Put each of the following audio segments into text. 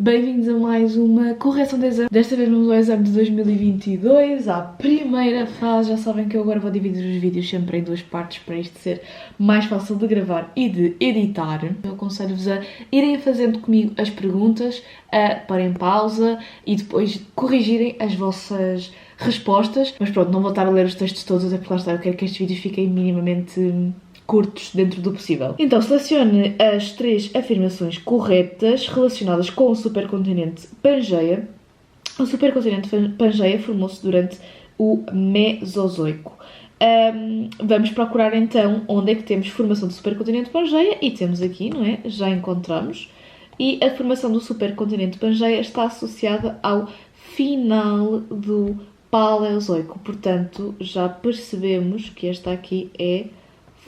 Bem-vindos a mais uma correção de exame. Desta vez vamos ao exame de 2022, à primeira fase. Já sabem que eu agora vou dividir os vídeos sempre em duas partes para isto ser mais fácil de gravar e de editar. Eu aconselho-vos a irem fazendo comigo as perguntas, a porem pausa e depois corrigirem as vossas respostas. Mas pronto, não vou estar a ler os textos todos, até porque lá está, eu quero que estes vídeos fiquem minimamente curtos dentro do possível. Então, selecione as 3 afirmações corretas relacionadas com o supercontinente Pangeia. O supercontinente Pangeia formou-se durante o Mesozoico. Vamos procurar então onde é que temos formação do supercontinente Pangeia e temos aqui, não é? Já encontramos. E a formação do supercontinente Pangeia está associada ao final do Paleozoico. Portanto, já percebemos que esta aqui é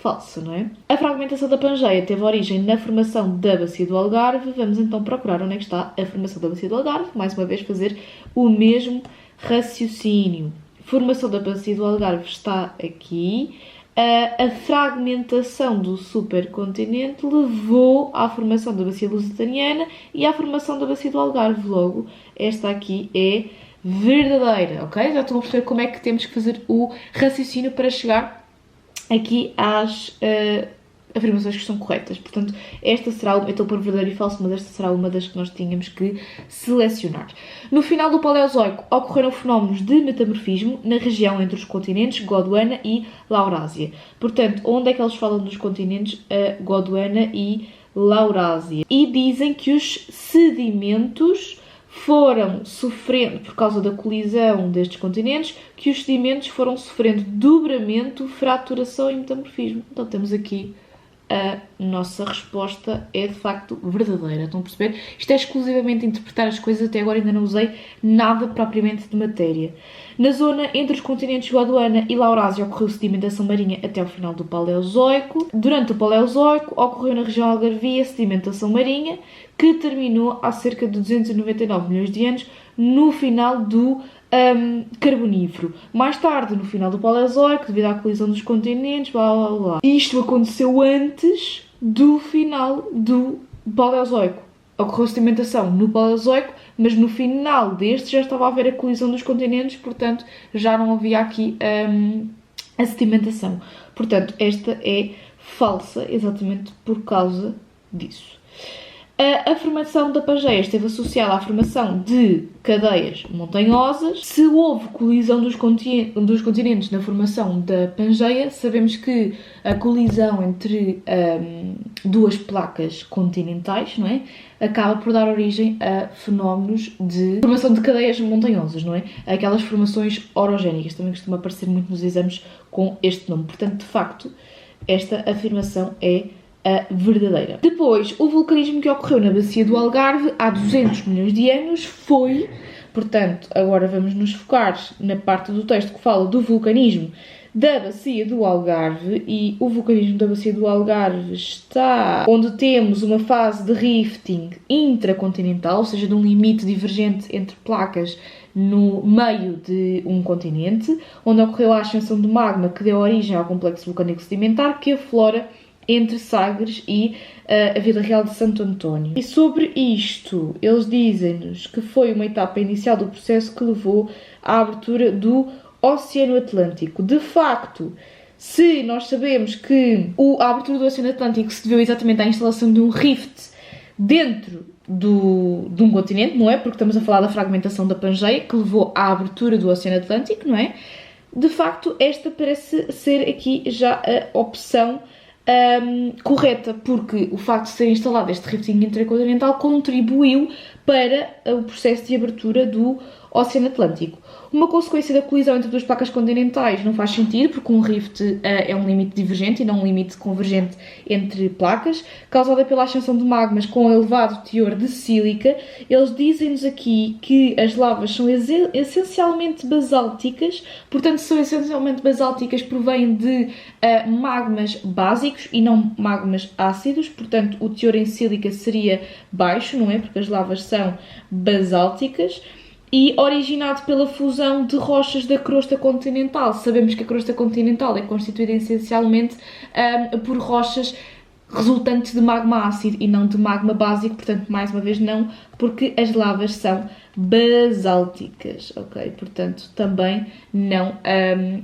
falsa, não é? A fragmentação da Pangeia teve origem na formação da Bacia do Algarve. Vamos então procurar onde é que está a formação da Bacia do Algarve. Mais uma vez fazer o mesmo raciocínio. Formação da Bacia do Algarve está aqui. A fragmentação do supercontinente levou à formação da Bacia Lusitaniana e à formação da Bacia do Algarve. Logo, esta aqui é verdadeira, ok? Já estão a perceber como é que temos que fazer o raciocínio para chegar aqui às afirmações que estão corretas. Portanto, esta será, eu estou por verdadeiro e falso, mas esta será uma das que nós tínhamos que selecionar. No final do Paleozoico ocorreram fenómenos de metamorfismo na região entre os continentes Gondwana e Laurásia. Portanto, onde é que eles falam dos continentes Gondwana e Laurásia? E dizem que os sedimentos foram sofrendo, por causa da colisão destes continentes, que os sedimentos foram sofrendo dobramento, fraturação e metamorfismo. Então temos aqui a nossa resposta é de facto verdadeira. Estão a perceber? Isto é exclusivamente interpretar as coisas, até agora ainda não usei nada propriamente de matéria. Na zona entre os continentes Gondwana e Laurásia ocorreu sedimentação marinha até ao final do Paleozoico. Durante o Paleozoico ocorreu na região algarvia sedimentação marinha, que terminou há cerca de 299 milhões de anos no final do Carbonífero. Mais tarde, no final do Paleozoico, devido à colisão dos continentes, blá blá blá. Isto aconteceu antes do final do Paleozoico. Ocorreu sedimentação no Paleozoico, mas no final deste já estava a haver a colisão dos continentes, portanto já não havia aqui a sedimentação. Portanto, esta é falsa exatamente por causa disso. A formação da Pangeia esteve associada à formação de cadeias montanhosas. Se houve colisão dos continentes na formação da Pangeia, sabemos que a colisão entre duas placas continentais, não é, acaba por dar origem a fenómenos de formação de cadeias montanhosas, não é? Aquelas formações orogénicas, também costuma aparecer muito nos exames com este nome. Portanto, de facto, esta afirmação é a verdadeira. Depois, o vulcanismo que ocorreu na Bacia do Algarve há 200 milhões de anos foi, portanto, agora vamos nos focar na parte do texto que fala do vulcanismo da Bacia do Algarve, e o vulcanismo da Bacia do Algarve está onde temos uma fase de rifting intracontinental, ou seja, de um limite divergente entre placas no meio de um continente, onde ocorreu a ascensão do magma que deu origem ao complexo vulcânico sedimentar que aflora entre Sagres e a Vila Real de Santo António. E sobre isto, eles dizem-nos que foi uma etapa inicial do processo que levou à abertura do Oceano Atlântico. De facto, se nós sabemos que a abertura do Oceano Atlântico se deveu exatamente à instalação de um rift dentro de um continente, não é? Porque estamos a falar da fragmentação da Pangeia, que levou à abertura do Oceano Atlântico, não é? De facto, esta parece ser aqui já a opção correta, porque o facto de ser instalado este rifting intercontinental contribuiu para o processo de abertura do Oceano Atlântico. Uma consequência da colisão entre duas placas continentais não faz sentido, porque um rift é um limite divergente e não um limite convergente entre placas, causada pela ascensão de magmas com elevado teor de sílica. Eles dizem-nos aqui que as lavas são essencialmente basálticas, portanto, são essencialmente basálticas, provêm de magmas básicos e não magmas ácidos, portanto, o teor em sílica seria baixo, não é? Porque as lavas são basálticas. E originado pela fusão de rochas da crosta continental. Sabemos que a crosta continental é constituída essencialmente por rochas resultante de magma ácido e não de magma básico, portanto, mais uma vez não, porque as lavas são basálticas, ok? Portanto, também não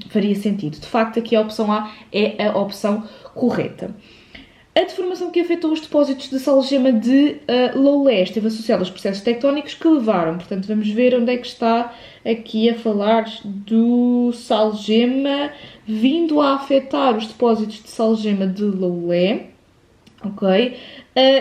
faria sentido. De facto, aqui a opção A é a opção correta. A deformação que afetou os depósitos de salgema de Loulé esteve associada aos processos tectónicos que levaram, portanto, vamos ver onde é que está aqui a falar do salgema vindo a afetar os depósitos de salgema de Loulé. Ok?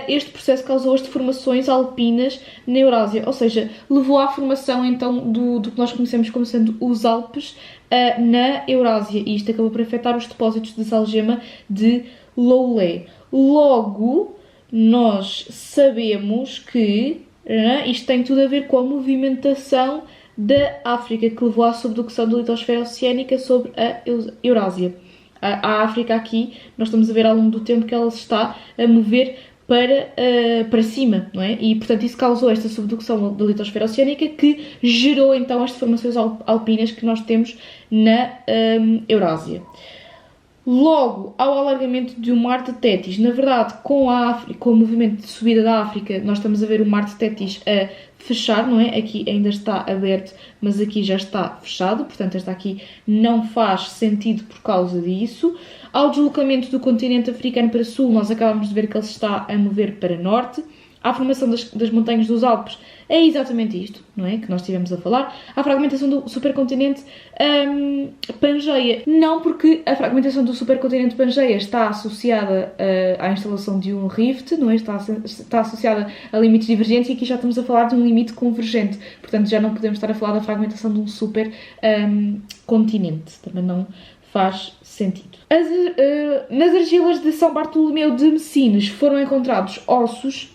Este processo causou as deformações alpinas na Eurásia, ou seja, levou à formação então do que nós conhecemos como sendo os Alpes na Eurásia, e isto acabou por afetar os depósitos de salgema de Loulé. Logo, nós sabemos que isto tem tudo a ver com a movimentação da África, que levou à subdução da litosfera oceânica sobre a Eurásia. A África aqui, nós estamos a ver ao longo do tempo que ela se está a mover para cima, não é? E, portanto, isso causou esta subdução da litosfera oceânica que gerou, então, as deformações alpinas que nós temos na Eurásia. Logo, ao alargamento do Mar de Tétis, na verdade, com o movimento de subida da África, nós estamos a ver o Mar de Tétis a fechar, não é? Aqui ainda está aberto, mas aqui já está fechado, portanto, esta aqui não faz sentido por causa disso. Ao deslocamento do continente africano para sul, nós acabamos de ver que ele se está a mover para norte. A formação das montanhas dos Alpes é exatamente isto, não é? Que nós estivemos a falar. A fragmentação do supercontinente Pangeia. Não, porque a fragmentação do supercontinente Pangeia está associada à instalação de um rift, não é? Está associada a limites divergentes, e aqui já estamos a falar de um limite convergente. Portanto, já não podemos estar a falar da fragmentação de um supercontinente. Também não faz sentido. Nas argilas de São Bartolomeu de Messines foram encontrados ossos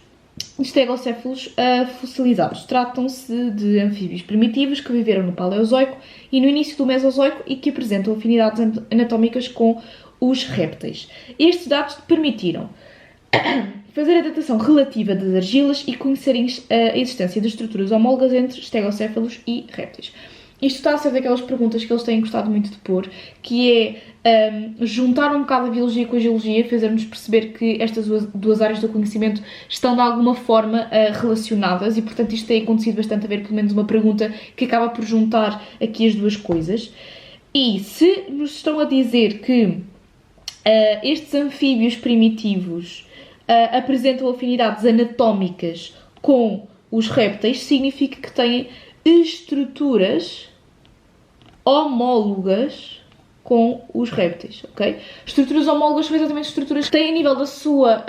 estegocéfalos fossilizados. Tratam-se de anfíbios primitivos que viveram no Paleozoico e no início do Mesozoico e que apresentam afinidades anatómicas com os répteis. Estes dados permitiram fazer a datação relativa das argilas e conhecerem a existência de estruturas homólogas entre estegocéfalos e répteis. Isto está a ser daquelas perguntas que eles têm gostado muito de pôr, que é juntar um bocado a biologia com a geologia, fazer-nos perceber que estas duas áreas do conhecimento estão de alguma forma relacionadas, e portanto isto tem acontecido bastante a ver, pelo menos uma pergunta que acaba por juntar aqui as duas coisas. E se nos estão a dizer que estes anfíbios primitivos apresentam afinidades anatómicas com os répteis, significa que têm estruturas homólogas com os répteis, ok? Estruturas homólogas são exatamente estruturas que têm, a nível da sua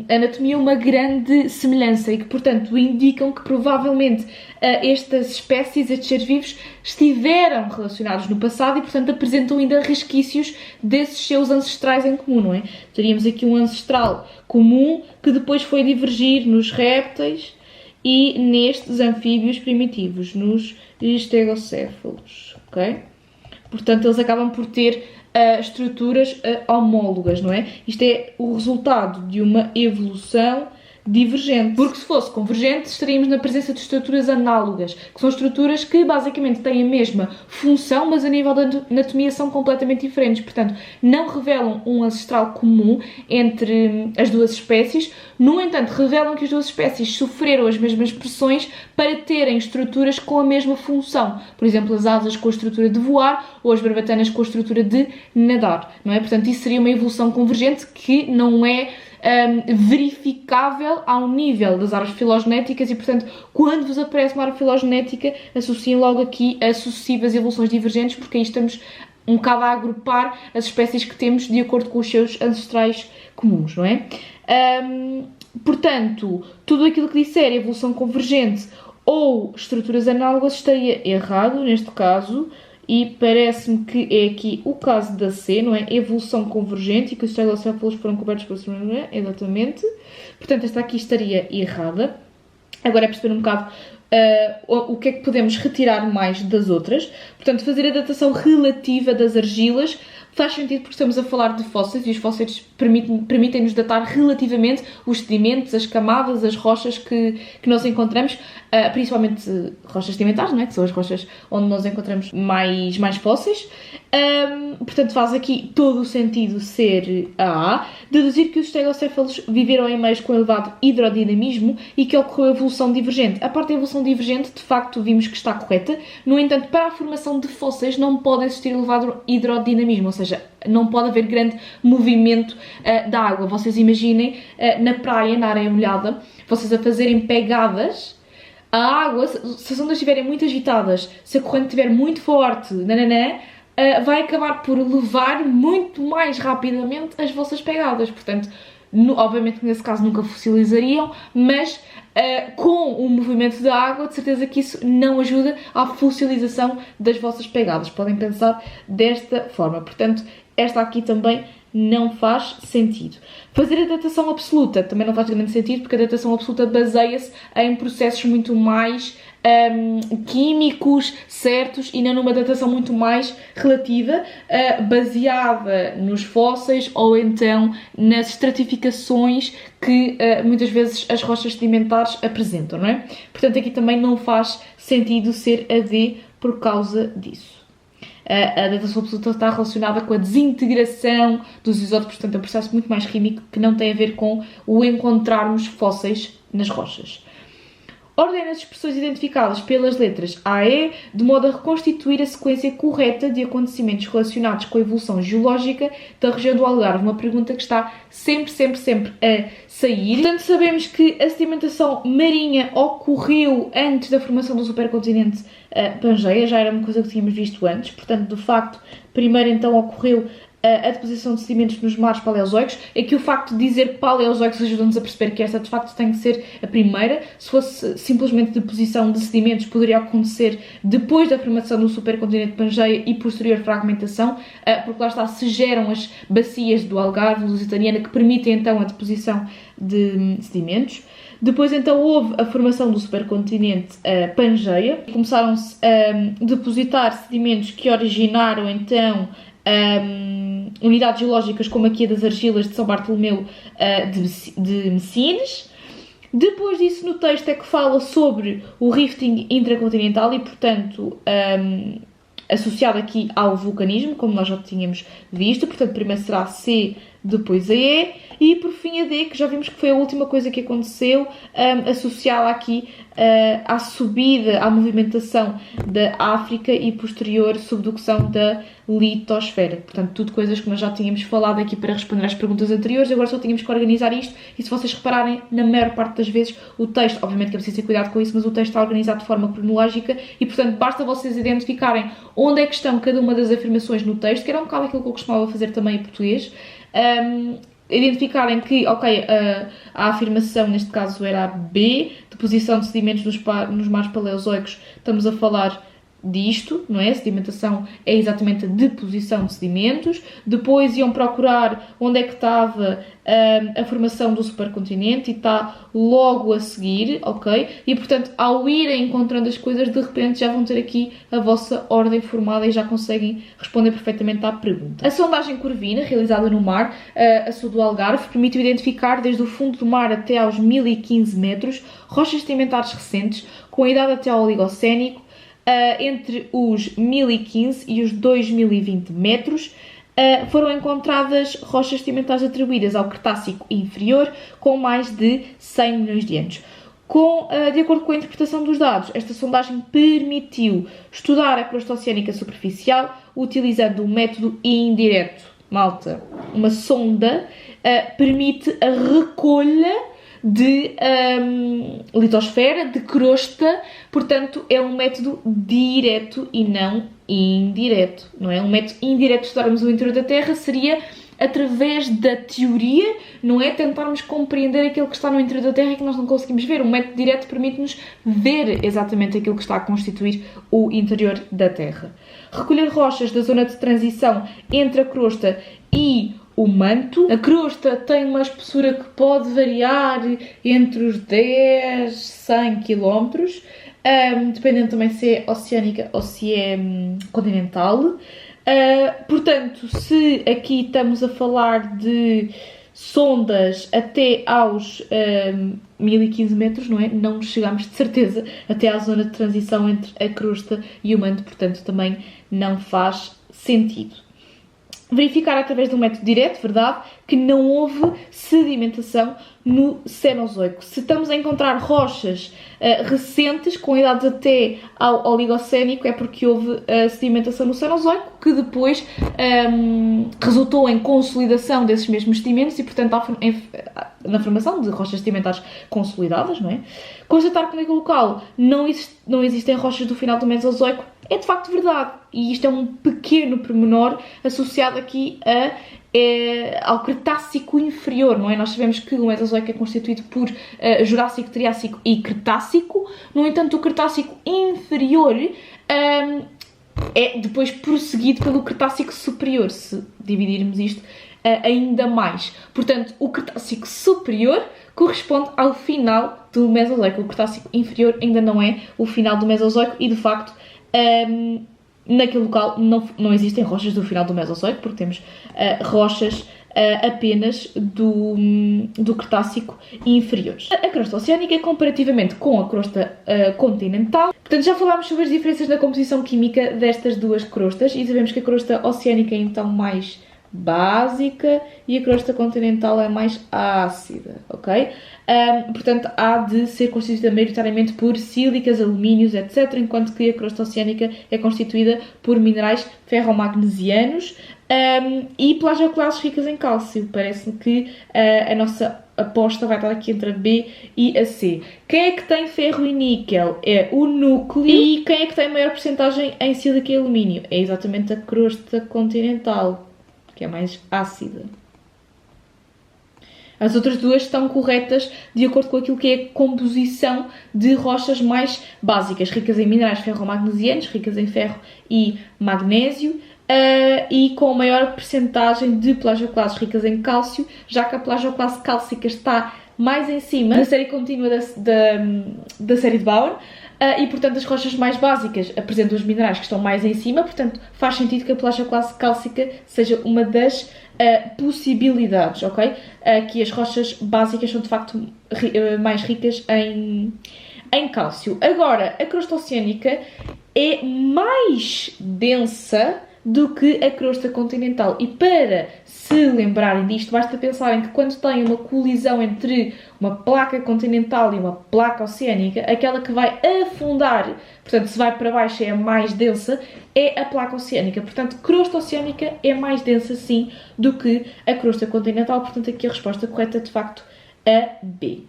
anatomia, uma grande semelhança e que, portanto, indicam que provavelmente estas espécies, estes seres vivos, estiveram relacionados no passado e, portanto, apresentam ainda resquícios desses seus ancestrais em comum, não é? Teríamos aqui um ancestral comum que depois foi divergir nos répteis e nestes anfíbios primitivos, nos estegocéfalos, ok? Portanto, eles acabam por ter estruturas homólogas, não é? Isto é o resultado de uma evolução divergente. Porque se fosse convergente, estaríamos na presença de estruturas análogas, que são estruturas que basicamente têm a mesma função, mas a nível da anatomia são completamente diferentes. Portanto, não revelam um ancestral comum entre as duas espécies. No entanto, revelam que as duas espécies sofreram as mesmas pressões para terem estruturas com a mesma função. Por exemplo, as asas com a estrutura de voar ou as barbatanas com a estrutura de nadar, não é? Portanto, isso seria uma evolução convergente que não é verificável ao nível das árvores filogenéticas e, portanto, quando vos aparece uma árvore filogenética, associem logo aqui a sucessivas evoluções divergentes, porque aí estamos um bocado a agrupar as espécies que temos de acordo com os seus ancestrais comuns, não é? Portanto, tudo aquilo que disser evolução convergente ou estruturas análogas estaria errado neste caso. E parece-me que é aqui o caso da C, não é? Evolução convergente e que os estegocéfalos foram cobertos por... Não é? Exatamente. Portanto, esta aqui estaria errada. Agora é perceber um bocado o que é que podemos retirar mais das outras. Portanto, fazer a datação relativa das argilas Faz sentido porque estamos a falar de fósseis e os fósseis permitem-nos datar relativamente os sedimentos, as camadas, as rochas que nós encontramos, principalmente rochas sedimentares, não é? Que são as rochas onde nós encontramos mais fósseis. Portanto, faz aqui todo o sentido ser deduzir que os estegocéfalos viveram em meios com elevado hidrodinamismo e que ocorreu evolução divergente. A parte da evolução divergente, de facto, vimos que está correta. No entanto, para a formação de fósseis não pode existir elevado hidrodinamismo, ou seja, não pode haver grande movimento da água. Vocês imaginem na praia, na areia molhada, vocês a fazerem pegadas. A água, se as ondas estiverem muito agitadas, se a corrente estiver muito forte, vai acabar por levar muito mais rapidamente as vossas pegadas. Portanto, obviamente nesse caso nunca fossilizariam, mas com o movimento da água, de certeza que isso não ajuda à fossilização das vossas pegadas. Podem pensar desta forma. Portanto, esta aqui também não faz sentido. Fazer a datação absoluta também não faz grande sentido, porque a datação absoluta baseia-se em processos muito mais químicos certos e não numa datação muito mais relativa, baseada nos fósseis ou então nas estratificações que muitas vezes as rochas sedimentares apresentam, não é? Portanto, aqui também não faz sentido ser AD por causa disso. A datação absoluta está relacionada com a desintegração dos isótopos, portanto é um processo muito mais químico que não tem a ver com o encontrarmos fósseis nas rochas. Ordena as expressões identificadas pelas letras A e E, de modo a reconstituir a sequência correta de acontecimentos relacionados com a evolução geológica da região do Algarve. Uma pergunta que está sempre a sair. Portanto, sabemos que a sedimentação marinha ocorreu antes da formação do supercontinente Pangeia, já era uma coisa que tínhamos visto antes. Portanto, de facto, primeiro então ocorreu a deposição de sedimentos nos mares paleozoicos. Aqui o facto de dizer paleozoicos ajuda-nos a perceber que esta de facto tem que ser a primeira. Se fosse simplesmente deposição de sedimentos, poderia acontecer depois da formação do supercontinente Pangeia e posterior fragmentação, porque lá está, se geram as bacias do Algarve, Lusitaniana, que permitem então a deposição de sedimentos. Depois então houve a formação do supercontinente Pangeia. Começaram-se a depositar sedimentos que originaram então unidades geológicas como aqui a das argilas de São Bartolomeu de Messines. Depois disso, no texto é que fala sobre o rifting intracontinental e, portanto, associado aqui ao vulcanismo, como nós já tínhamos visto. Portanto, primeiro será C, depois a E, e por fim a D, que já vimos que foi a última coisa que aconteceu, associada aqui à subida, à movimentação da África e posterior subducção da litosfera. Portanto, tudo coisas que nós já tínhamos falado aqui para responder às perguntas anteriores, agora só tínhamos que organizar isto, e se vocês repararem, na maior parte das vezes, o texto, obviamente que é preciso ter cuidado com isso, mas o texto está organizado de forma cronológica e, portanto, basta vocês identificarem onde é que estão cada uma das afirmações no texto, que era um bocado aquilo que eu costumava fazer também em português. Identificarem que, ok, a afirmação neste caso era a B, deposição de sedimentos nos mares paleozoicos, estamos a falar disto, não é? A sedimentação é exatamente a deposição de sedimentos. Depois iam procurar onde é que estava a formação do supercontinente e está logo a seguir, ok? E portanto, ao irem encontrando as coisas, de repente já vão ter aqui a vossa ordem formada e já conseguem responder perfeitamente à pergunta. A sondagem Corvina, realizada no mar a sul do Algarve, permitiu identificar desde o fundo do mar até aos 1015 metros rochas sedimentares recentes com a idade até ao Oligocénico, entre os 1015 e os 2020 metros. Foram encontradas rochas sedimentares atribuídas ao Cretácico inferior com mais de 100 milhões de anos. De acordo com a interpretação dos dados, esta sondagem permitiu estudar a crosta oceânica superficial utilizando o método indireto. Malta, uma sonda permite a recolha de litosfera, de crosta, portanto é um método direto e não indireto, não é? Um método indireto de estudarmos o interior da Terra seria através da teoria, não é? Tentarmos compreender aquilo que está no interior da Terra e que nós não conseguimos ver. Um método direto permite-nos ver exatamente aquilo que está a constituir o interior da Terra. Recolher rochas da zona de transição entre a crosta e o manto. A crosta tem uma espessura que pode variar entre os 10 e 100 km, dependendo também se é oceânica ou se é continental. Portanto, se aqui estamos a falar de sondas até aos 1015 metros, não é? Não chegamos de certeza até à zona de transição entre a crosta e o manto, portanto também não faz sentido. Verificar através de um método direto, verdade, que não houve sedimentação no Cenozoico. Se estamos a encontrar rochas recentes, com idades até ao Oligocénico, é porque houve sedimentação no Cenozoico, que depois resultou em consolidação desses mesmos sedimentos e, portanto, na formação de rochas sedimentares consolidadas, não é? Constatar que naquele local não existem rochas do final do Mesozoico é de facto verdade. E isto é um pequeno pormenor associado aqui ao Cretácico inferior, não é? Nós sabemos que o Mesozoico é constituído por Jurássico, Triássico e Cretácico. No entanto, o Cretácico inferior é depois prosseguido pelo Cretácico superior, se dividirmos isto ainda mais. Portanto, o Cretácico superior corresponde ao final do Mesozoico. O Cretácico inferior ainda não é o final do Mesozoico e, de facto, naquele local não existem rochas do final do Mesozoico, porque temos rochas apenas do Cretácico inferiores. A crosta oceânica, comparativamente com a crosta continental, portanto já falámos sobre as diferenças na composição química destas duas crostas e sabemos que a crosta oceânica é então mais básica e a crosta continental é mais ácida, ok? Portanto, há de ser constituída maioritariamente por sílicas, alumínios, etc., enquanto que a crosta oceânica é constituída por minerais ferromagnesianos e plagioclases ricas em cálcio. Parece-me que a nossa aposta vai estar aqui entre a B e a C. Quem é que tem ferro e níquel? É o núcleo. E quem é que tem maior porcentagem em sílica e alumínio? É exatamente a crosta continental, que é mais ácida. As outras duas estão corretas de acordo com aquilo que é a composição de rochas mais básicas, ricas em minerais ferromagnesianos, ricas em ferro e magnésio, e com maior percentagem de plagioclases ricas em cálcio, já que a plagioclase cálcica está mais em cima da série contínua da série de Bauer, e portanto as rochas mais básicas apresentam os minerais que estão mais em cima, portanto faz sentido que a plagioclase cálcica seja uma das possibilidades, ok? Que as rochas básicas são de facto mais ricas em cálcio. Agora, a crosta oceânica é mais densa do que a crosta continental. E para se lembrarem disto, basta pensarem que quando tem uma colisão entre uma placa continental e uma placa oceânica, aquela que vai afundar, portanto, se vai para baixo é a mais densa, é a placa oceânica. Portanto, crosta oceânica é mais densa, sim, do que a crosta continental. Portanto, aqui a resposta correta é, de facto, a B.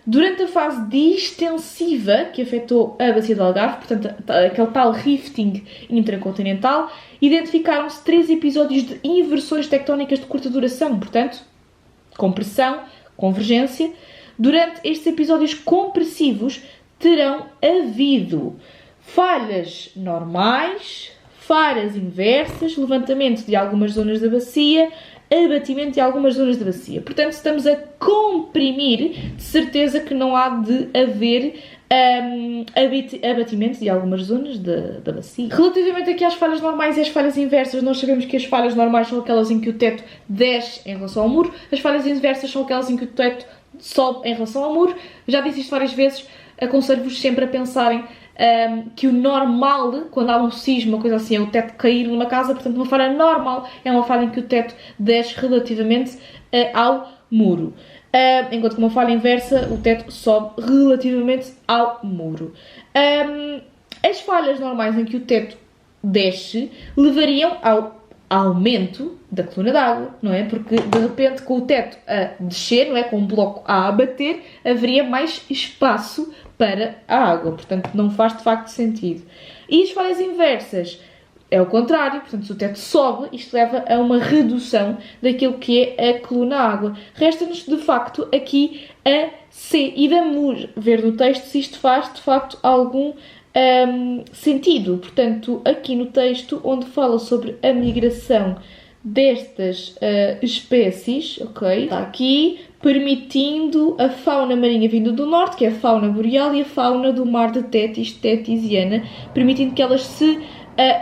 Durante a fase distensiva que afetou a bacia do Algarve, portanto, aquele tal rifting intracontinental, identificaram-se 3 episódios de inversões tectónicas de curta duração, portanto, compressão, convergência. Durante estes episódios compressivos terão havido falhas normais, falhas inversas, levantamento de algumas zonas da bacia, abatimento de algumas zonas da bacia. Portanto, estamos a comprimir, de certeza que não há de haver abatimento de algumas zonas da bacia. Relativamente aqui às falhas normais e às falhas inversas, nós sabemos que as falhas normais são aquelas em que o teto desce em relação ao muro, as falhas inversas são aquelas em que o teto sobe em relação ao muro. Já disse isto várias vezes, aconselho-vos sempre a pensarem que o normal, quando há um sismo, uma coisa assim, é o teto cair numa casa, portanto uma falha normal é uma falha em que o teto desce relativamente ao muro. Enquanto que uma falha inversa, o teto sobe relativamente ao muro. As falhas normais em que o teto desce levariam ao aumento da coluna d'água, não é? Porque de repente com o teto a descer, não é? Com um bloco a abater, haveria mais espaço para a água, portanto não faz de facto sentido. E as falhas inversas é o contrário, portanto se o teto sobe, isto leva a uma redução daquilo que é a coluna água. Resta-nos de facto aqui a C e vamos ver no texto se isto faz de facto algum sentido. Portanto, aqui no texto onde fala sobre a migração destas espécies, ok? Está aqui, permitindo a fauna marinha vinda do norte, que é a fauna boreal, e a fauna do mar de Tétis, Tétisiana, permitindo que elas se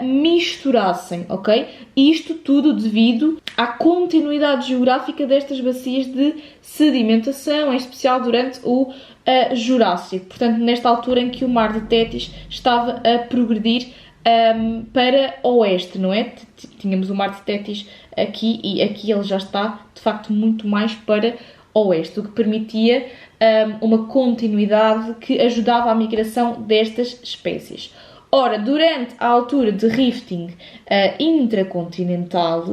misturassem, ok? Isto tudo devido à continuidade geográfica destas bacias de sedimentação, em especial durante o Jurássico. Portanto, nesta altura em que o Mar de Tétis estava a progredir para oeste, não é? Tínhamos o Mar de Tétis aqui e aqui ele já está, de facto, muito mais para oeste, o que permitia uma continuidade que ajudava à migração destas espécies. Ora, durante a altura de rifting intracontinental,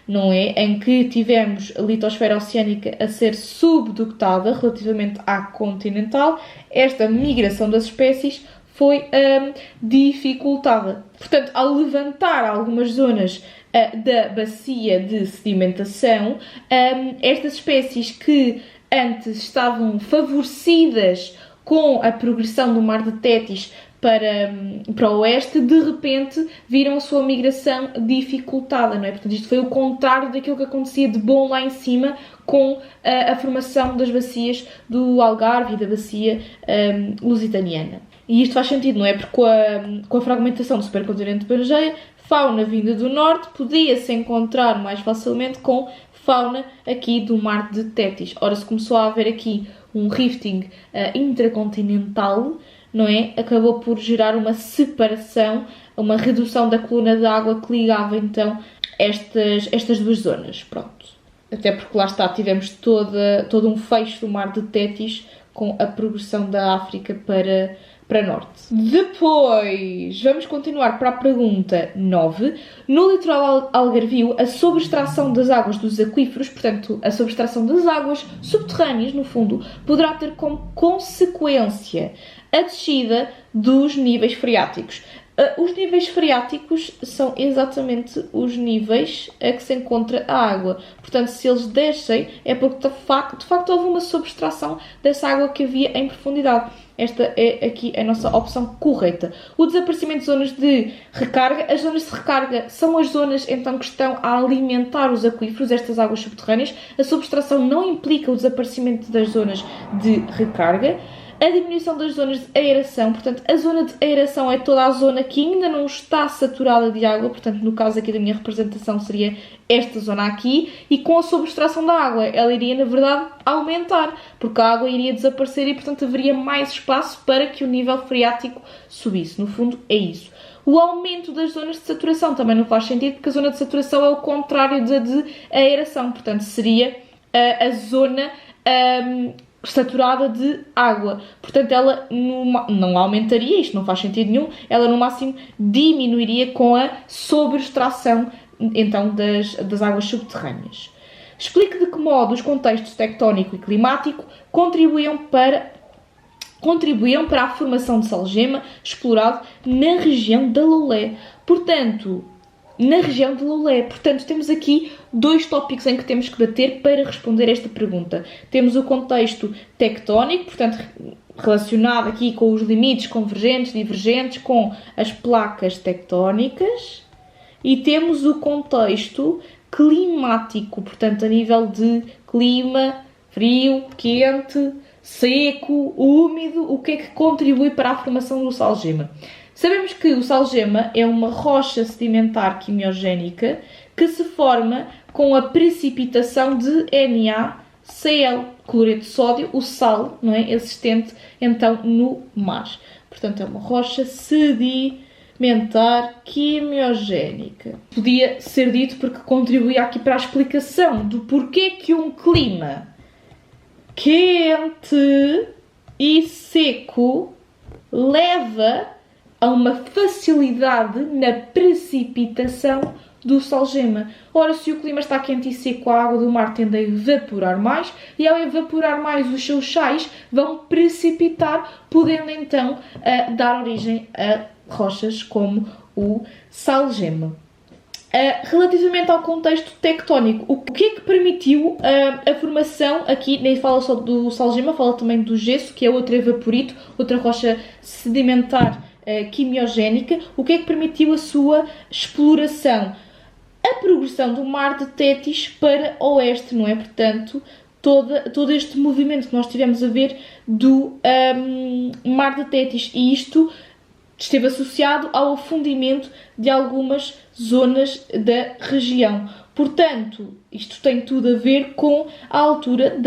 não é, em que tivemos a litosfera oceânica a ser subductada relativamente à continental, esta migração das espécies foi dificultada. Portanto, ao levantar algumas zonas da bacia de sedimentação, estas espécies que antes estavam favorecidas com a progressão do Mar de Tétis para o oeste, de repente viram a sua migração dificultada, não é? Portanto, isto foi o contrário daquilo que acontecia de bom lá em cima com a formação das bacias do Algarve e da bacia lusitaniana. E isto faz sentido, não é? Porque com a fragmentação do supercontinente de Pangeia, fauna vinda do norte podia-se encontrar mais facilmente com fauna aqui do Mar de Tétis. Ora, se começou a haver aqui um rifting intracontinental, não é? Acabou por gerar uma separação, uma redução da coluna de água que ligava então estas duas zonas. Pronto. Até porque lá está, tivemos todo um fecho do Mar de Tétis com a progressão da África para norte. Depois, vamos continuar para a pergunta 9. No litoral algarvio, a sobreextração das águas dos aquíferos, portanto, a sobreextração das águas subterrâneas, no fundo, poderá ter como consequência a descida dos níveis freáticos. Os níveis freáticos são exatamente os níveis a que se encontra a água. Portanto, se eles descem, é porque de facto houve uma sobreextração dessa água que havia em profundidade. Esta é aqui a nossa opção correta. O desaparecimento de zonas de recarga. As zonas de recarga são as zonas então que estão a alimentar os aquíferos, estas águas subterrâneas. A subtração não implica o desaparecimento das zonas de recarga. A diminuição das zonas de aeração, portanto, a zona de aeração é toda a zona que ainda não está saturada de água, portanto, no caso aqui da minha representação seria esta zona aqui, e com a sobreextração da água, ela iria, na verdade, aumentar, porque a água iria desaparecer e, portanto, haveria mais espaço para que o nível freático subisse. No fundo, é isso. O aumento das zonas de saturação também não faz sentido, porque a zona de saturação é o contrário da de aeração, portanto, seria a zona saturada de água. Portanto, ela não aumentaria, isto não faz sentido nenhum, ela no máximo diminuiria com a sobreextração então das águas subterrâneas. Explique de que modo os contextos tectónico e climático contribuíam para a formação de salgema explorado na região da Loulé. Portanto, temos aqui dois tópicos em que temos que bater para responder esta pergunta. Temos o contexto tectónico, portanto, relacionado aqui com os limites convergentes, divergentes, com as placas tectónicas. E temos o contexto climático, portanto, a nível de clima, frio, quente, seco, úmido, o que é que contribui para a formação do salgema? Sabemos que o salgema é uma rocha sedimentar quimiogénica que se forma com a precipitação de NaCl, cloreto de sódio, o sal, não é, existente então no mar. Portanto, é uma rocha sedimentar quimiogénica. Podia ser dito porque contribuía aqui para a explicação do porquê que um clima quente e seco leva a uma facilidade na precipitação do salgema. Ora, se o clima está quente e seco, a água do mar tende a evaporar mais e ao evaporar mais os seus sais vão precipitar, podendo então dar origem a rochas como o salgema. Relativamente ao contexto tectónico, o que é que permitiu a formação, aqui nem fala só do salgema, fala também do gesso, que é outro evaporito, outra rocha sedimentar quimiogénica. O que é que permitiu a sua exploração? A progressão do Mar de Tétis para oeste, não é? Portanto, todo este movimento que nós tivemos a ver do Mar de Tétis, e isto esteve associado ao afundimento de algumas zonas da região. Portanto, isto tem tudo a ver com a altura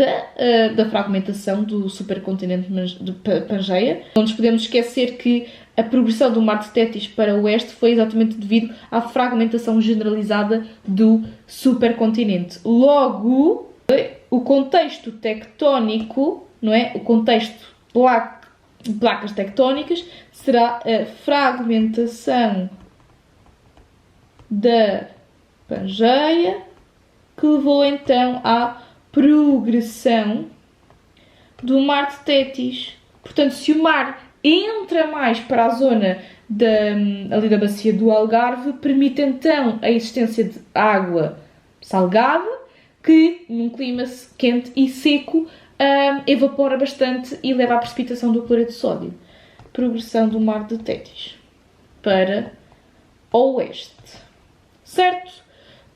da fragmentação do supercontinente de Pangeia. Não nos podemos esquecer que a progressão do Mar de Tétis para o oeste foi exatamente devido à fragmentação generalizada do supercontinente. Logo, o contexto tectónico, não é? O contexto placas tectónicas será a fragmentação da Pangeia, que levou então à progressão do Mar de Tétis. Portanto, se o mar entra mais para a zona ali da bacia do Algarve, permite então a existência de água salgada, que num clima quente e seco evapora bastante e leva à precipitação do cloreto de sódio. Progressão do Mar de Tétis para o oeste. Certo?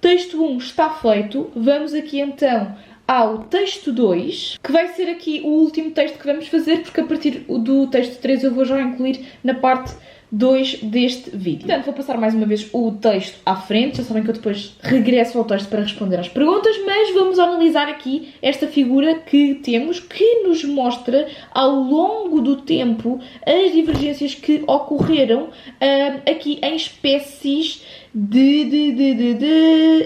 Texto 1 está feito. Vamos aqui então ao texto 2, que vai ser aqui o último texto que vamos fazer, porque a partir do texto 3 eu vou já incluir na parte 2 deste vídeo. Portanto, vou passar mais uma vez o texto à frente. Já sabem que eu depois regresso ao texto para responder às perguntas, mas vamos analisar aqui esta figura que temos, que nos mostra ao longo do tempo as divergências que ocorreram aqui em espécies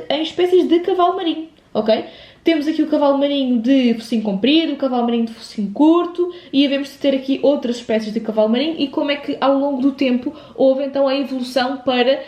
em espécies de cavalo marinho, ok? Temos aqui o cavalo marinho de focinho comprido, o cavalo marinho de focinho curto, e havemos de ter aqui outras espécies de cavalo marinho e como é que ao longo do tempo houve então a evolução para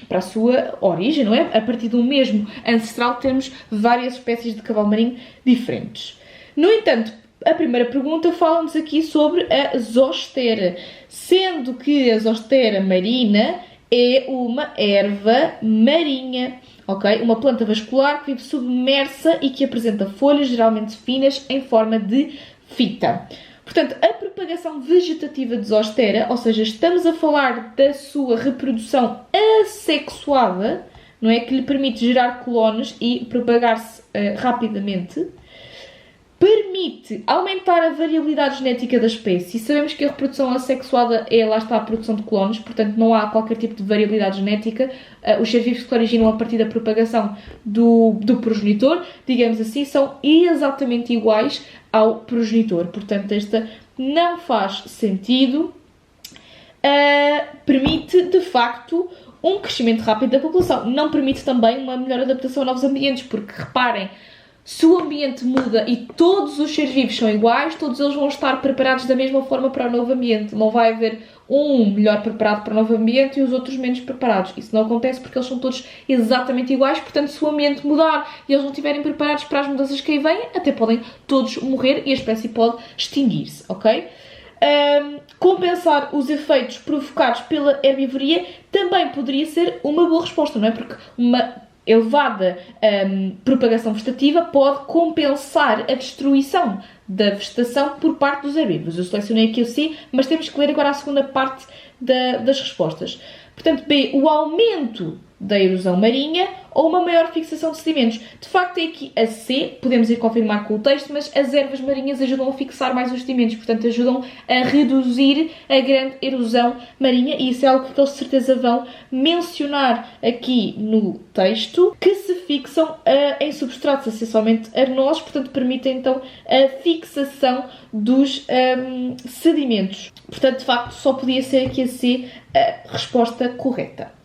a sua origem, não é? A partir do mesmo ancestral temos várias espécies de cavalo marinho diferentes. No entanto, a primeira pergunta fala-nos aqui sobre a zoostera, sendo que a zoostera marina é uma erva marinha. Okay? Uma planta vascular que vive submersa e que apresenta folhas geralmente finas em forma de fita. Portanto, a propagação vegetativa de zoostera, ou seja, estamos a falar da sua reprodução assexuada, não é? Que lhe permite gerar clones e propagar-se rapidamente, permite aumentar a variabilidade genética da espécie. Sabemos que a reprodução assexuada lá está a produção de clones, portanto não há qualquer tipo de variabilidade genética. Os seres vivos que se originam a partir da propagação do progenitor, digamos assim, são exatamente iguais ao progenitor. Portanto, esta não faz sentido. Permite, de facto, um crescimento rápido da população. Não permite também uma melhor adaptação a novos ambientes, porque, reparem, se o ambiente muda e todos os seres vivos são iguais, todos eles vão estar preparados da mesma forma para o novo ambiente. Não vai haver um melhor preparado para o novo ambiente e os outros menos preparados. Isso não acontece porque eles são todos exatamente iguais. Portanto, se o ambiente mudar e eles não estiverem preparados para as mudanças que aí vêm, até podem todos morrer e a espécie pode extinguir-se, ok? Compensar os efeitos provocados pela herbivoria também poderia ser uma boa resposta, não é? Porque uma elevada propagação vegetativa pode compensar a destruição da vegetação por parte dos herbívoros. Eu selecionei aqui o C, mas temos que ler agora a segunda parte das respostas. Portanto, B, o aumento da erosão marinha ou uma maior fixação de sedimentos. De facto, é aqui a C, podemos ir confirmar com o texto, mas as ervas marinhas ajudam a fixar mais os sedimentos, portanto ajudam a reduzir a grande erosão marinha e isso é algo que eles de certeza vão mencionar aqui no texto, que se fixam em substratos essencialmente arenosos, portanto permitem então a fixação dos sedimentos. Portanto, de facto, só podia ser aqui a C a resposta correta.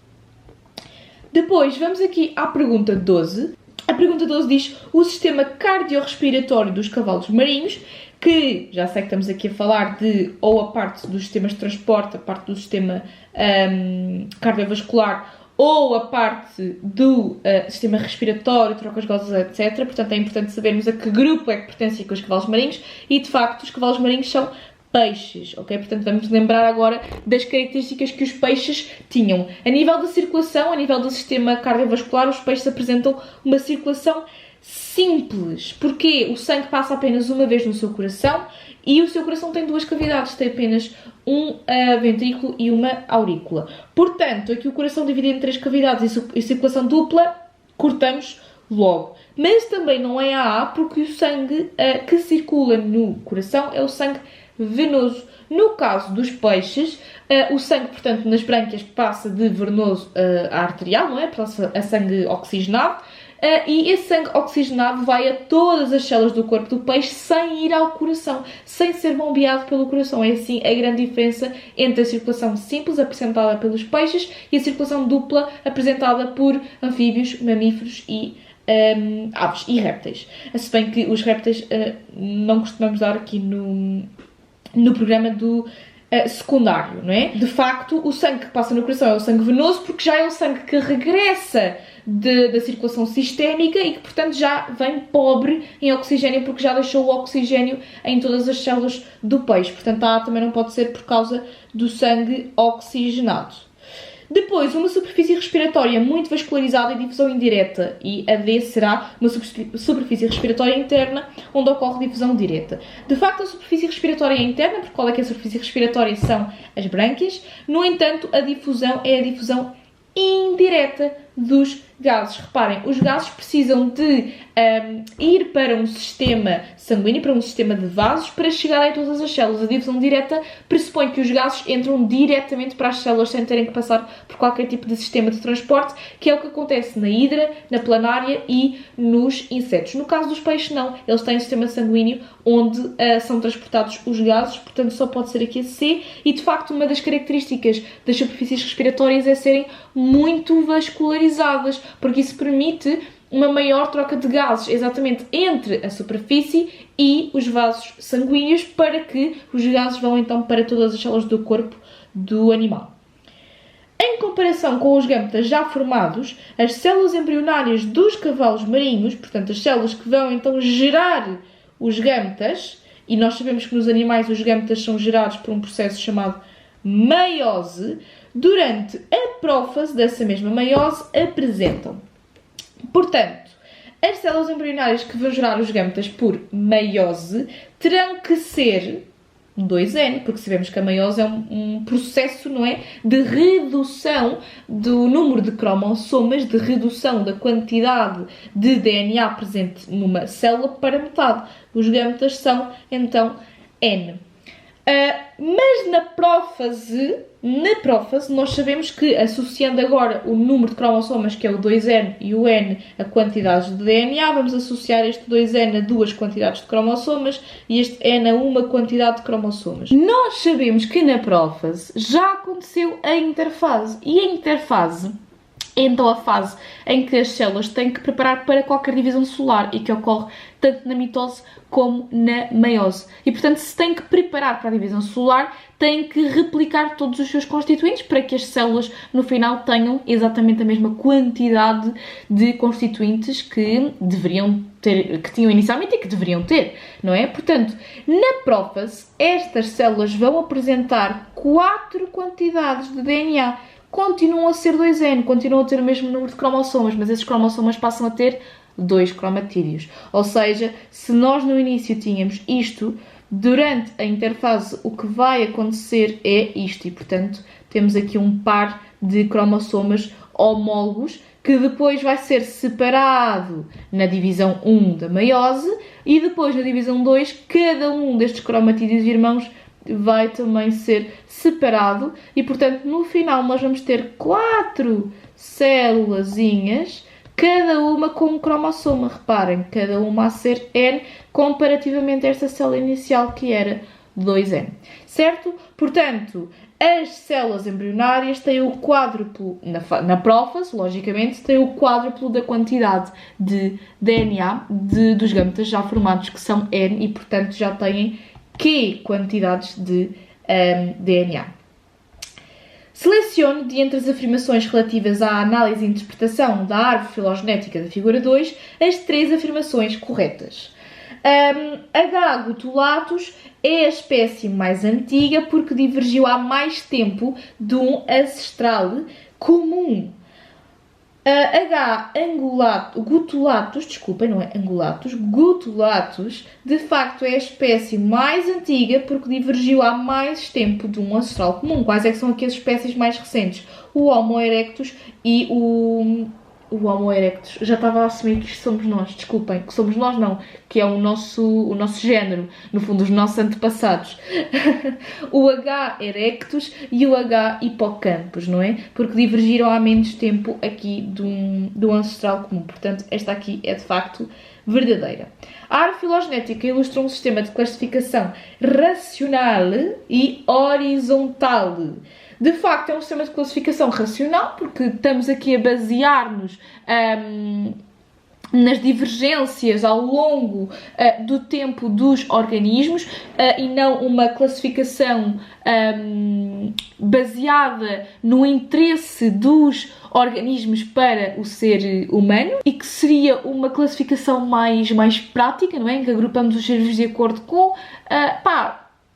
Depois, vamos aqui à pergunta 12. A pergunta 12 diz o sistema cardiorrespiratório dos cavalos marinhos, que já sei que estamos aqui a falar de ou a parte dos sistemas de transporte, a parte do sistema cardiovascular, ou a parte do sistema respiratório, trocas gasosas, etc. Portanto, é importante sabermos a que grupo é que pertencem os cavalos marinhos e, de facto, os cavalos marinhos são peixes, ok? Portanto, vamos lembrar agora das características que os peixes tinham. A nível da circulação, a nível do sistema cardiovascular, os peixes apresentam uma circulação simples, porque o sangue passa apenas uma vez no seu coração e o seu coração tem duas cavidades, tem apenas um ventrículo e uma aurícula. Portanto, aqui o coração dividido em três cavidades e circulação dupla, cortamos logo. Mas também não é AA, porque o sangue que circula no coração é o sangue venoso. No caso dos peixes, o sangue, portanto, nas brânquias passa de venoso a arterial, não é? Passa a sangue oxigenado. E esse sangue oxigenado vai a todas as células do corpo do peixe sem ir ao coração, sem ser bombeado pelo coração. É assim a grande diferença entre a circulação simples apresentada pelos peixes e a circulação dupla apresentada por anfíbios, mamíferos e aves e répteis. Se bem que os répteis não costumamos dar aqui no programa do secundário, não é? De facto, o sangue que passa no coração é o sangue venoso porque já é o sangue que regressa da circulação sistémica e que, portanto, já vem pobre em oxigênio porque já deixou o oxigênio em todas as células do peixe. Portanto, a A também não pode ser por causa do sangue oxigenado. Depois, uma superfície respiratória muito vascularizada e difusão indireta. E a D será uma superfície respiratória interna, onde ocorre difusão direta. De facto, a superfície respiratória é interna, porque qual é que é a superfície respiratória? São as brânquias. No entanto, a difusão é a difusão indireta dos gases. Reparem, os gases precisam de ir para um sistema sanguíneo, para um sistema de vasos, para chegar a todas as células. A difusão direta pressupõe que os gases entram diretamente para as células sem terem que passar por qualquer tipo de sistema de transporte, que é o que acontece na hidra, na planária e nos insetos. No caso dos peixes, não. Eles têm um sistema sanguíneo onde são transportados os gases, portanto só pode ser aqui a C. E, de facto, uma das características das superfícies respiratórias é serem muito vascularizadas, porque isso permite uma maior troca de gases, exatamente entre a superfície e os vasos sanguíneos, para que os gases vão então para todas as células do corpo do animal. Em comparação com os gâmetas já formados, as células embrionárias dos cavalos marinhos, portanto as células que vão então gerar os gâmetas, e nós sabemos que nos animais os gâmetas são gerados por um processo chamado meiose, durante a prófase dessa mesma meiose apresentam. Portanto, as células embrionárias que vão gerar os gâmetas por meiose terão que ser 2N, porque sabemos que a meiose é um processo, não é, de redução do número de cromossomas, de redução da quantidade de DNA presente numa célula para metade. Os gâmetas são, então, N. Mas na prófase, nós sabemos que, associando agora o número de cromossomas, que é o 2N, e o N a quantidades de DNA, vamos associar este 2N a duas quantidades de cromossomas e este N a uma quantidade de cromossomas. Nós sabemos que na prófase já aconteceu a interfase, e a interfase é então a fase em que as células têm que preparar para qualquer divisão celular e que ocorre tanto na mitose como na meiose. E, portanto, se tem que preparar para a divisão celular, tem que replicar todos os seus constituintes para que as células, no final, tenham exatamente a mesma quantidade de constituintes que deveriam ter, que tinham inicialmente e que deveriam ter, não é? Portanto, na prófase, estas células vão apresentar 4 quantidades de DNA. Continuam a ser 2N, continuam a ter o mesmo número de cromossomas, mas esses cromossomas passam a ter 2 cromatídeos. Ou seja, se nós no início tínhamos isto, durante a interfase o que vai acontecer é isto. E, portanto, temos aqui um par de cromossomas homólogos que depois vai ser separado na divisão 1 da meiose e depois na divisão 2, cada um destes cromatídeos irmãos vai também ser separado e, portanto, no final nós vamos ter 4 célulazinhas, cada uma com um cromossoma. Reparem, cada uma a ser N, comparativamente a esta célula inicial que era 2N. Certo? Portanto, as células embrionárias têm o quádruplo, na prófase, logicamente, têm o quádruplo da quantidade de DNA dos gâmetas já formados, que são N, e, portanto, já têm Q quantidades de DNA. Selecione, de entre as afirmações relativas à análise e interpretação da árvore filogenética da figura 2, as 3 afirmações corretas. H. gutulatus é a espécie mais antiga porque divergiu há mais tempo de um ancestral comum. H. gutulatus, desculpem, não é angulatus, gutulatus, de facto é a espécie mais antiga porque divergiu há mais tempo de um ancestral comum. Quais é que são aqui as espécies mais recentes? O Homo erectus e o o Homo erectus. Já estava a assumir que isto somos nós, desculpem, que somos nós não, que é o nosso género, no fundo, os nossos antepassados. O H erectus e o H hipocampus, não é? Porque divergiram há menos tempo aqui do ancestral comum. Portanto, esta aqui é de facto verdadeira. A árvore filogenética ilustra um sistema de classificação racional e horizontal. De facto, é um sistema de classificação racional, porque estamos aqui a basear-nos nas divergências ao longo do tempo dos organismos e não uma classificação baseada no interesse dos organismos para o ser humano, e que seria uma classificação mais prática, não é? Em que agrupamos os seres de acordo com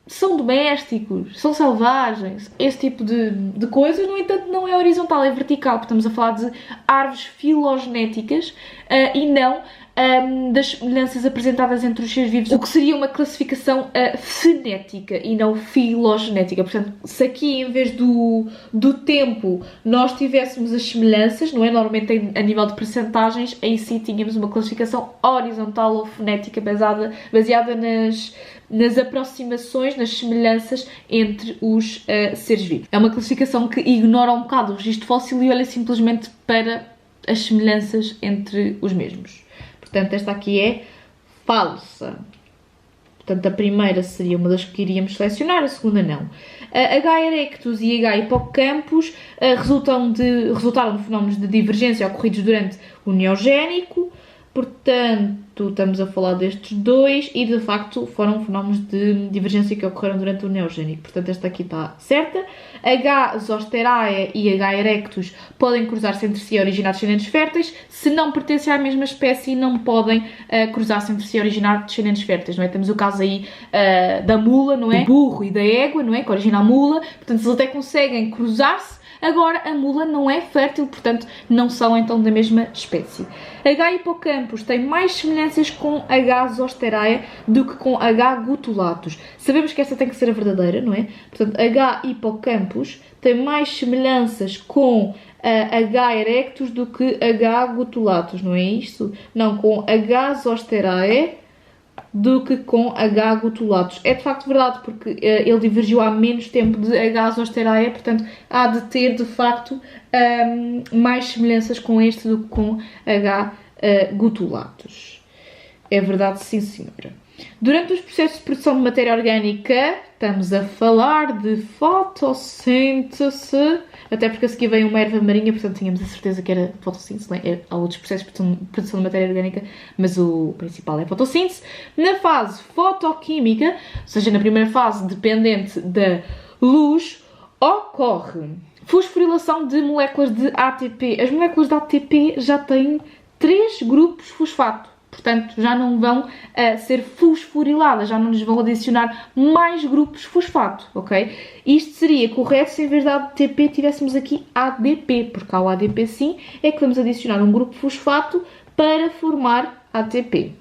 são domésticos, são selvagens, esse tipo de coisas. No entanto, não é horizontal, é vertical, porque estamos a falar de árvores filogenéticas e não das semelhanças apresentadas entre os seres vivos, o que seria uma classificação fenética e não filogenética. Portanto, se aqui em vez do tempo nós tivéssemos as semelhanças, não é? Normalmente a nível de percentagens, aí sim tínhamos uma classificação horizontal ou fenética baseada nas aproximações, nas semelhanças entre os seres vivos. É uma classificação que ignora um bocado o registro fóssil e olha simplesmente para as semelhanças entre os mesmos. Portanto, esta aqui é falsa. Portanto, a primeira seria uma das que iríamos selecionar, a segunda não. H. erectus e H. hipocampus resultaram de fenómenos de divergência ocorridos durante o Neogénico. Portanto, estamos a falar destes dois e, de facto, foram fenómenos de divergência que ocorreram durante o Neogénico. Portanto, esta aqui está certa. H. zosterae e H. erectus podem cruzar-se entre si e originar descendentes férteis. Se não pertencem à mesma espécie, não podem cruzar-se entre si e originar descendentes férteis, não é? Temos o caso aí da mula, não é? Do burro e da égua, não é? Que origina a mula. Portanto, eles até conseguem cruzar-se. Agora, a mula não é fértil, portanto, não são então da mesma espécie. H. hipocampus tem mais semelhanças com H. zosterae do que com H. gutulatus. Sabemos que esta tem que ser a verdadeira, não é? Portanto, H. hipocampus tem mais semelhanças com H. erectus do que H. gutulatus, não é isto? Não, com H. zosterae do que com H. gutulatus. É de facto verdade, porque ele divergiu há menos tempo de H. zosterae, portanto há de ter de facto mais semelhanças com este do que com H. gutulatus. É verdade, sim senhora. Durante os processos de produção de matéria orgânica, estamos a falar de fotossíntese, até porque a seguir vem uma erva marinha, portanto tínhamos a certeza que era fotossíntese, não é? Há outros processos de produção de matéria orgânica, mas o principal é a fotossíntese. Na fase fotoquímica, ou seja, na primeira fase dependente da luz, ocorre fosforilação de moléculas de ATP. As moléculas de ATP já têm 3 grupos fosfato. Portanto, já não vão ser fosforiladas, já não lhes vão adicionar mais grupos fosfato, ok? Isto seria correto se em vez de ATP tivéssemos aqui ADP, porque ao ADP sim é que vamos adicionar um grupo fosfato para formar ATP.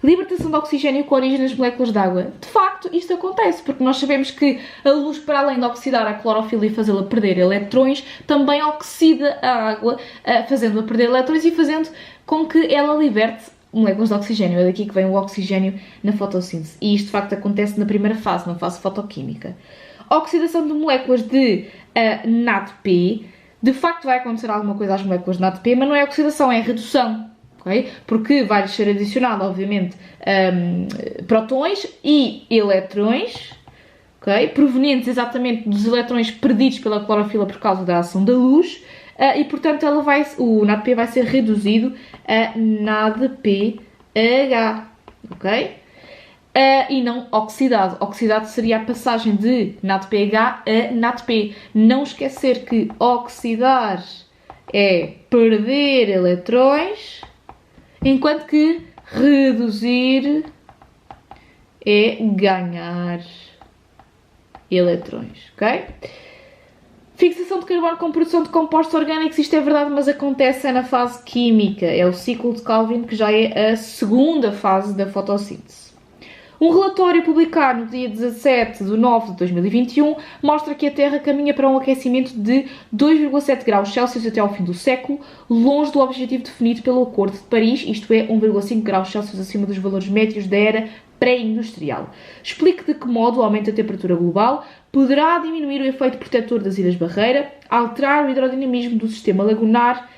Libertação de oxigênio com origem nas moléculas de água. De facto, isto acontece, porque nós sabemos que a luz, para além de oxidar a clorofila e fazê-la perder eletrões, também oxida a água, fazendo-a perder eletrões e fazendo com que ela liberte moléculas de oxigênio. É daqui que vem o oxigênio na fotossíntese. E isto, de facto, acontece na primeira fase, na fase fotoquímica. Oxidação de moléculas de NADP. De facto, vai acontecer alguma coisa às moléculas de NADP, mas não é oxidação, é redução. Okay? Porque vai ser adicionado, obviamente, prótons e eletrões, okay? Provenientes exatamente dos eletrões perdidos pela clorofila por causa da ação da luz, e portanto o NADP vai ser reduzido a NADPH, ok? E não oxidado. Oxidado seria a passagem de NADPH a NADP. Não esquecer que oxidar é perder eletrões, enquanto que reduzir é ganhar eletrões, ok? Fixação de carbono com produção de compostos orgânicos, isto é verdade, mas acontece na fase química. É o ciclo de Calvin, que já é a segunda fase da fotossíntese. Um relatório publicado no dia 17 de 9 de 2021 mostra que a Terra caminha para um aquecimento de 2,7 graus Celsius até ao fim do século, longe do objetivo definido pelo Acordo de Paris, isto é, 1,5 graus Celsius acima dos valores médios da era pré-industrial. Explique de que modo o aumento da temperatura global poderá diminuir o efeito protetor das Ilhas Barreira, alterar o hidrodinamismo do sistema lagunar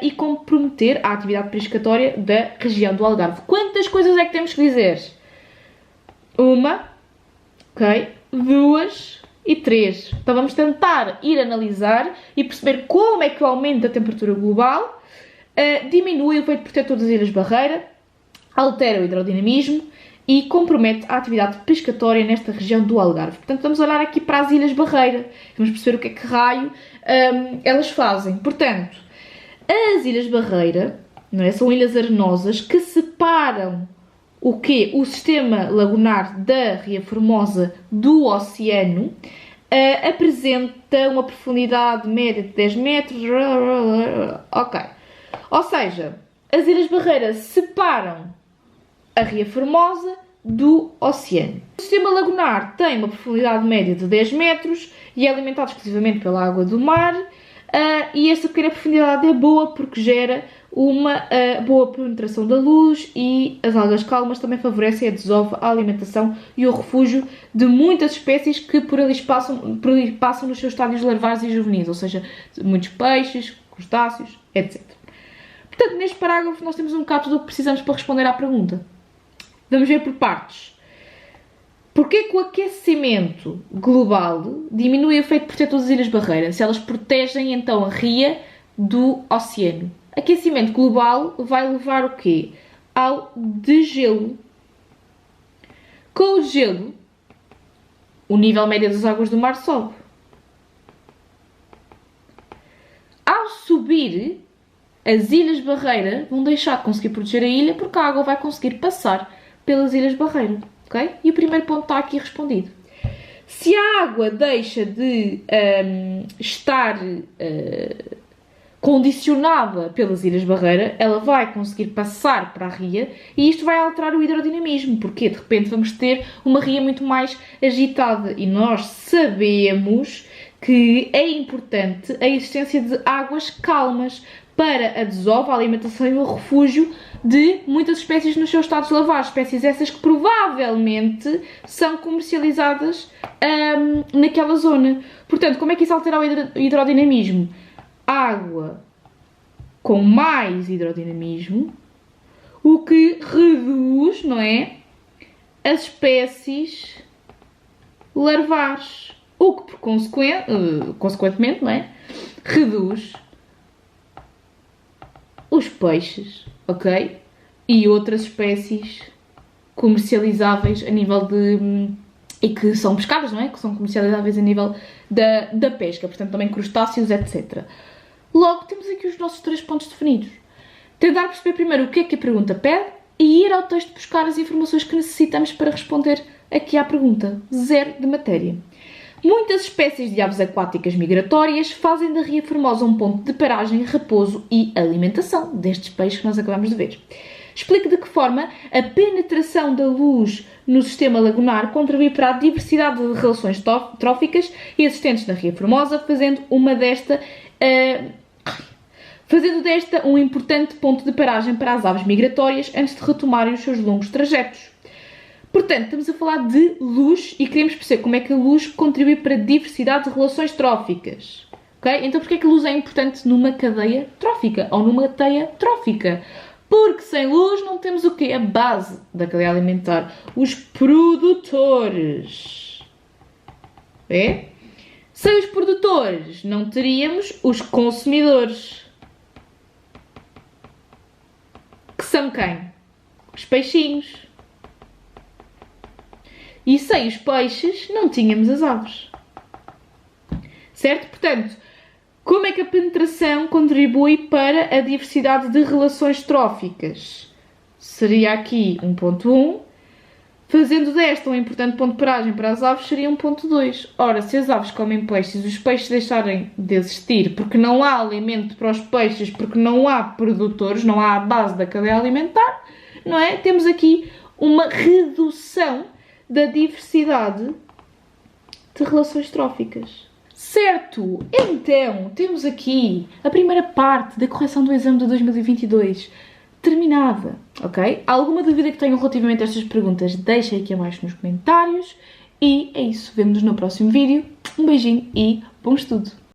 e comprometer a atividade pescatória da região do Algarve. Quantas coisas é que temos que dizer? 1, ok, 2 e 3. Então vamos tentar ir analisar e perceber como é que o aumento da temperatura global diminui o efeito protetor das Ilhas Barreira, altera o hidrodinamismo e compromete a atividade pescatória nesta região do Algarve. Portanto, vamos olhar aqui para as Ilhas Barreira. Vamos perceber o que é que raio elas fazem. Portanto, as Ilhas Barreira, não é? São ilhas arenosas que separam o quê? O sistema lagunar da Ria Formosa do oceano. Apresenta uma profundidade média de 10 metros. Ok. Ou seja, as Ilhas Barreira separam a Ria Formosa do oceano. O sistema lagunar tem uma profundidade média de 10 metros e é alimentado exclusivamente pela água do mar. E esta pequena profundidade é boa porque gera uma boa penetração da luz e as algas calmas também favorecem a desova, a alimentação e o refúgio de muitas espécies que por ali passam nos seus estádios larvais e juvenis, ou seja, muitos peixes, crustáceos, etc. Portanto, neste parágrafo nós temos um bocado tudo o que precisamos para responder à pergunta. Vamos ver por partes. Porquê que o aquecimento global diminui o efeito protetor das Ilhas Barreira, se elas protegem então a ria do oceano? Aquecimento global vai levar o quê? Ao degelo. Com o gelo, o nível médio das águas do mar sobe. Ao subir, as Ilhas Barreira vão deixar de conseguir proteger a ilha porque a água vai conseguir passar pelas Ilhas Barreira. Okay? E o primeiro ponto está aqui respondido. Se a água deixa de estar condicionada pelas Ilhas Barreira, ela vai conseguir passar para a ria e isto vai alterar o hidrodinamismo, porque de repente vamos ter uma ria muito mais agitada e nós sabemos que é importante a existência de águas calmas para a desova, a alimentação e o refúgio de muitas espécies nos seus estados larvares, espécies essas que provavelmente são comercializadas naquela zona. Portanto, como é que isso altera o hidrodinamismo? Água com mais hidrodinamismo, o que reduz, não é, as espécies larvares, o que por consequentemente, não é, reduz os peixes, ok? E outras espécies comercializáveis a nível de... e que são pescadas, não é? Que são comercializáveis a nível da pesca, portanto também crustáceos, etc. Logo, temos aqui os nossos 3 pontos definidos. Tentar perceber primeiro o que é que a pergunta pede e ir ao texto buscar as informações que necessitamos para responder aqui à pergunta. 0 de matéria. Muitas espécies de aves aquáticas migratórias fazem da Ria Formosa um ponto de paragem, repouso e alimentação destes peixes que nós acabamos de ver. Explique de que forma a penetração da luz no sistema lagunar contribui para a diversidade de relações tróficas existentes na Ria Formosa, fazendo desta um importante ponto de paragem para as aves migratórias antes de retomarem os seus longos trajetos. Portanto, estamos a falar de luz e queremos perceber como é que a luz contribui para a diversidade de relações tróficas. Okay? Então, porquê é que a luz é importante numa cadeia trófica ou numa teia trófica? Porque sem luz não temos o quê? A base da cadeia alimentar. Os produtores. É? Sem os produtores não teríamos os consumidores. Que são quem? Os peixinhos. E sem os peixes não tínhamos as aves. Certo? Portanto, como é que a penetração contribui para a diversidade de relações tróficas? Seria aqui um ponto 1. Fazendo desta um importante ponto de paragem para as aves, seria um ponto 2. Ora, se as aves comem peixes e os peixes deixarem de existir porque não há alimento para os peixes, porque não há produtores, não há a base da cadeia alimentar, não é? Temos aqui uma redução da diversidade de relações tróficas. Certo, então temos aqui a primeira parte da correção do exame de 2022 terminada, ok? Alguma dúvida que tenham relativamente a estas perguntas, deixem aqui abaixo nos comentários. E é isso, vemo-nos no próximo vídeo. Um beijinho e bom estudo!